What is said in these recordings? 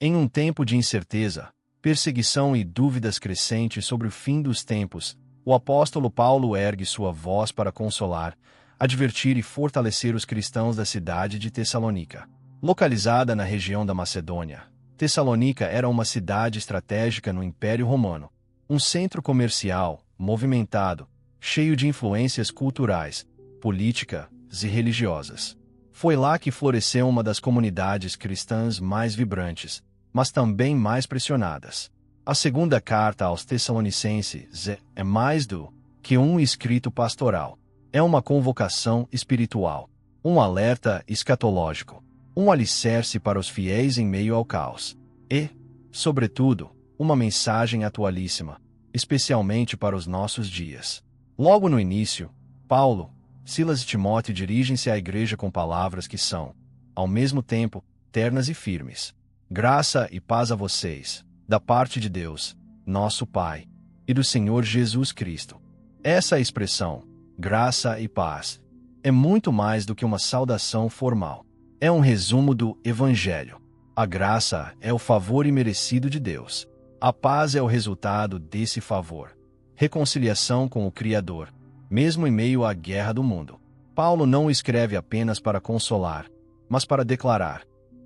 Em um tempo de incerteza, perseguição e dúvidas crescentes sobre o fim dos tempos, o apóstolo Paulo ergue sua voz para consolar, advertir e fortalecer os cristãos da cidade de Tessalônica. Localizada na região da Macedônia, Tessalônica era uma cidade estratégica no Império Romano, um centro comercial, movimentado, cheio de influências culturais, políticas e religiosas. Foi lá que floresceu uma das comunidades cristãs mais vibrantes, mas também mais pressionadas. A segunda carta aos Tessalonicenses é mais do que um escrito pastoral. É uma convocação espiritual, um alerta escatológico, um alicerce para os fiéis em meio ao caos. E, sobretudo, uma mensagem atualíssima, especialmente para os nossos dias. Logo no início, Paulo, Silas e Timóteo dirigem-se à igreja com palavras que são, ao mesmo tempo, ternas e firmes. Graça e paz a vocês, da parte de Deus, nosso Pai, e do Senhor Jesus Cristo. Essa expressão, graça e paz, é muito mais do que uma saudação formal. É um resumo do Evangelho. A graça é o favor imerecido de Deus. A paz é o resultado desse favor. Reconciliação com o Criador, mesmo em meio à guerra do mundo. Paulo não escreve apenas para consolar, mas para declarar.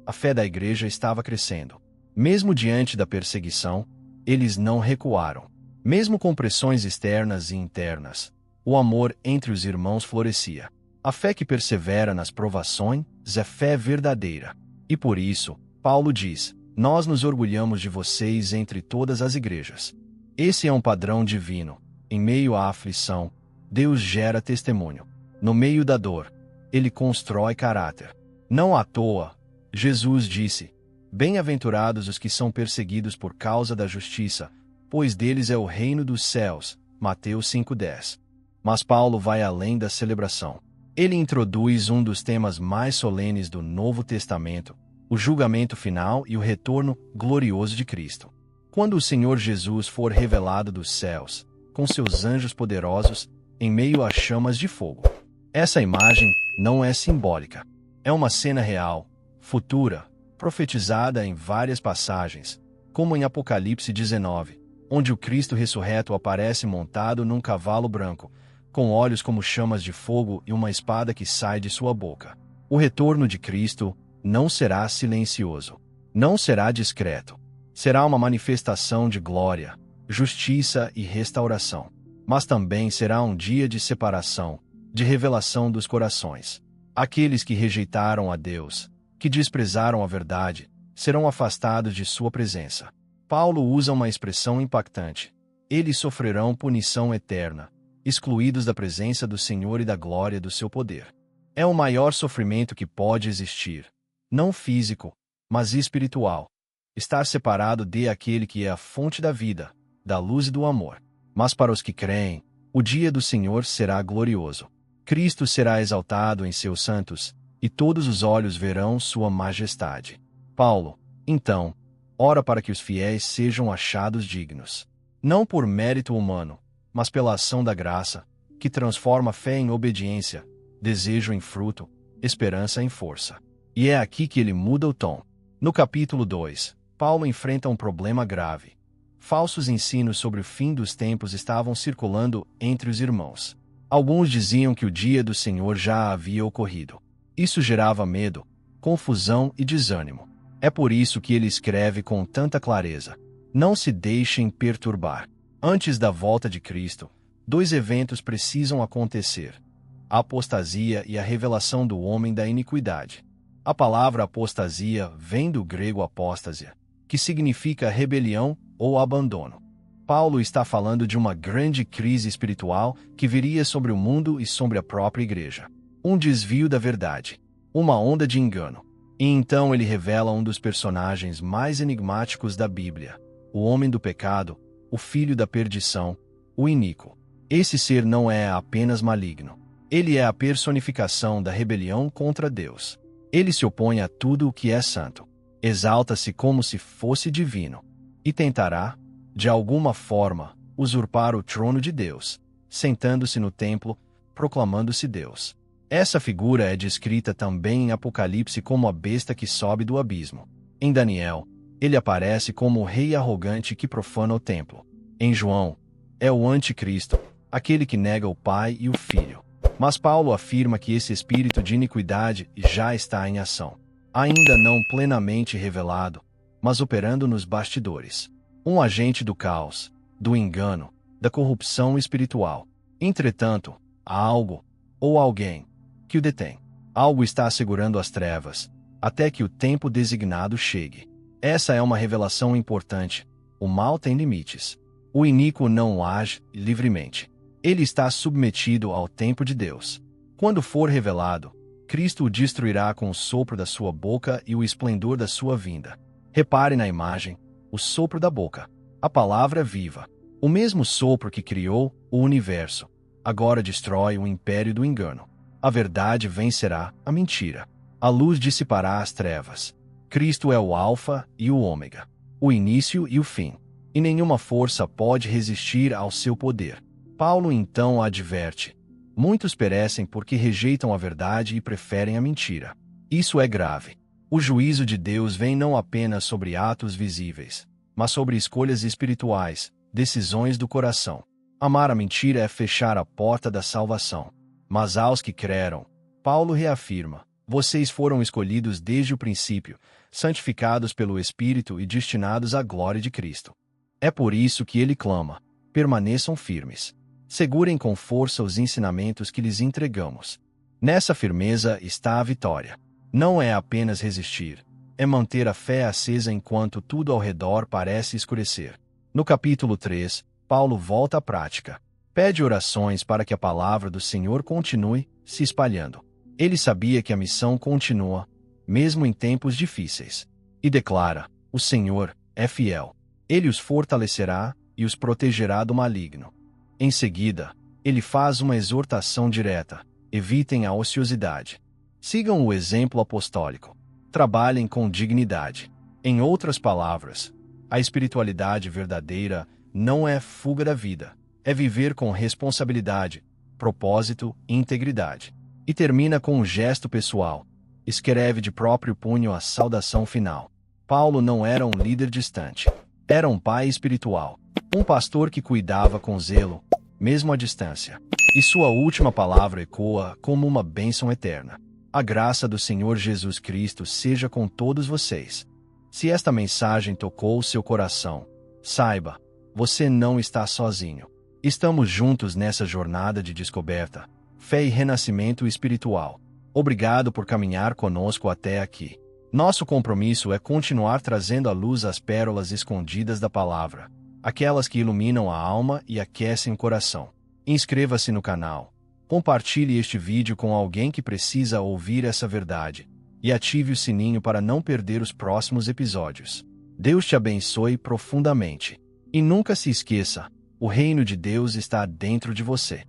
A fé da igreja estava crescendo. Mesmo diante da perseguição, eles não recuaram. Mesmo com pressões externas e internas, o amor entre os irmãos florescia. A fé que persevera nas provações é fé verdadeira. E por isso, Paulo diz: nós nos orgulhamos de vocês entre todas as igrejas. Esse é um padrão divino. Em meio à aflição, Deus gera testemunho. No meio da dor, Ele constrói caráter. Não à toa, Jesus disse: bem-aventurados os que são perseguidos por causa da justiça, pois deles é o reino dos céus. Mateus 5:10. Mas Paulo vai além da celebração. Ele introduz um dos temas mais solenes do Novo Testamento, o julgamento final e o retorno glorioso de Cristo. Quando o Senhor Jesus for revelado dos céus, com seus anjos poderosos, em meio a chamas de fogo. Essa imagem não é simbólica. É uma cena real, futura, profetizada em várias passagens, como em Apocalipse 19, onde o Cristo ressurreto aparece montado num cavalo branco, com olhos como chamas de fogo e uma espada que sai de sua boca. O retorno de Cristo não será silencioso, não será discreto. Será uma manifestação de glória, justiça e restauração. Mas também será um dia de separação, de revelação dos corações. Aqueles que rejeitaram a Deus, que desprezaram a verdade, serão afastados de sua presença. Paulo usa uma expressão impactante. Eles sofrerão punição eterna, excluídos da presença do Senhor e da glória do seu poder. É o maior sofrimento que pode existir. Não físico, mas espiritual. Estar separado de aquele que é a fonte da vida, da luz e do amor. Mas para os que creem, o dia do Senhor será glorioso. Cristo será exaltado em seus santos, e todos os olhos verão sua majestade. Paulo, então, ora para que os fiéis sejam achados dignos. Não por mérito humano, mas pela ação da graça, que transforma fé em obediência, desejo em fruto, esperança em força. E é aqui que ele muda o tom. No capítulo 2, Paulo enfrenta um problema grave. Falsos ensinos sobre o fim dos tempos estavam circulando entre os irmãos. Alguns diziam que o dia do Senhor já havia ocorrido. Isso gerava medo, confusão e desânimo. É por isso que ele escreve com tanta clareza: não se deixem perturbar. Antes da volta de Cristo, dois eventos precisam acontecer: a apostasia e a revelação do homem da iniquidade. A palavra apostasia vem do grego apóstasia, que significa rebelião ou abandono. Paulo está falando de uma grande crise espiritual que viria sobre o mundo e sobre a própria igreja. Um desvio da verdade, uma onda de engano. E então ele revela um dos personagens mais enigmáticos da Bíblia: o homem do pecado, o filho da perdição, o iníquo. Esse ser não é apenas maligno. Ele é a personificação da rebelião contra Deus. Ele se opõe a tudo o que é santo. Exalta-se como se fosse divino. E tentará, de alguma forma, usurpar o trono de Deus, sentando-se no templo, proclamando-se Deus. Essa figura é descrita também em Apocalipse como a besta que sobe do abismo. Em Daniel, Ele aparece como o rei arrogante que profana o templo. Em João, é o anticristo, aquele que nega o Pai e o Filho. Mas Paulo afirma que esse espírito de iniquidade já está em ação, ainda não plenamente revelado, mas operando nos bastidores. Um agente do caos, do engano, da corrupção espiritual. Entretanto, há algo, ou alguém, que o detém. Algo está segurando as trevas, até que o tempo designado chegue. Essa é uma revelação importante. O mal tem limites. O iníquo não age livremente. Ele está submetido ao tempo de Deus. Quando for revelado, Cristo o destruirá com o sopro da sua boca e o esplendor da sua vinda. Repare na imagem, o sopro da boca. A palavra é viva. O mesmo sopro que criou o universo, agora destrói o império do engano. A verdade vencerá a mentira. A luz dissipará as trevas. Cristo é o Alfa e o Ômega, o início e o fim, e nenhuma força pode resistir ao seu poder. Paulo então adverte: muitos perecem porque rejeitam a verdade e preferem a mentira. Isso é grave. O juízo de Deus vem não apenas sobre atos visíveis, mas sobre escolhas espirituais, decisões do coração. Amar a mentira é fechar a porta da salvação. Mas aos que creram, Paulo reafirma: vocês foram escolhidos desde o princípio, santificados pelo Espírito e destinados à glória de Cristo. É por isso que ele clama: permaneçam firmes. Segurem com força os ensinamentos que lhes entregamos. Nessa firmeza está a vitória. Não é apenas resistir, é manter a fé acesa enquanto tudo ao redor parece escurecer. No capítulo 3, Paulo volta à prática. Pede orações para que a palavra do Senhor continue se espalhando. Ele sabia que a missão continua, mesmo em tempos difíceis. E declara: o Senhor é fiel. Ele os fortalecerá e os protegerá do maligno. Em seguida, ele faz uma exortação direta: evitem a ociosidade. Sigam o exemplo apostólico. Trabalhem com dignidade. Em outras palavras, a espiritualidade verdadeira não é fuga da vida, é viver com responsabilidade, propósito e integridade. E termina com um gesto pessoal. Escreve de próprio punho a saudação final. Paulo não era um líder distante. Era um pai espiritual. Um pastor que cuidava com zelo, mesmo à distância. E sua última palavra ecoa como uma bênção eterna. A graça do Senhor Jesus Cristo seja com todos vocês. Se esta mensagem tocou seu coração, saiba, você não está sozinho. Estamos juntos nessa jornada de descoberta, fé e renascimento espiritual. Obrigado por caminhar conosco até aqui. Nosso compromisso é continuar trazendo à luz as pérolas escondidas da palavra, aquelas que iluminam a alma e aquecem o coração. Inscreva-se no canal, compartilhe este vídeo com alguém que precisa ouvir essa verdade, e ative o sininho para não perder os próximos episódios. Deus te abençoe profundamente. E nunca se esqueça, o reino de Deus está dentro de você.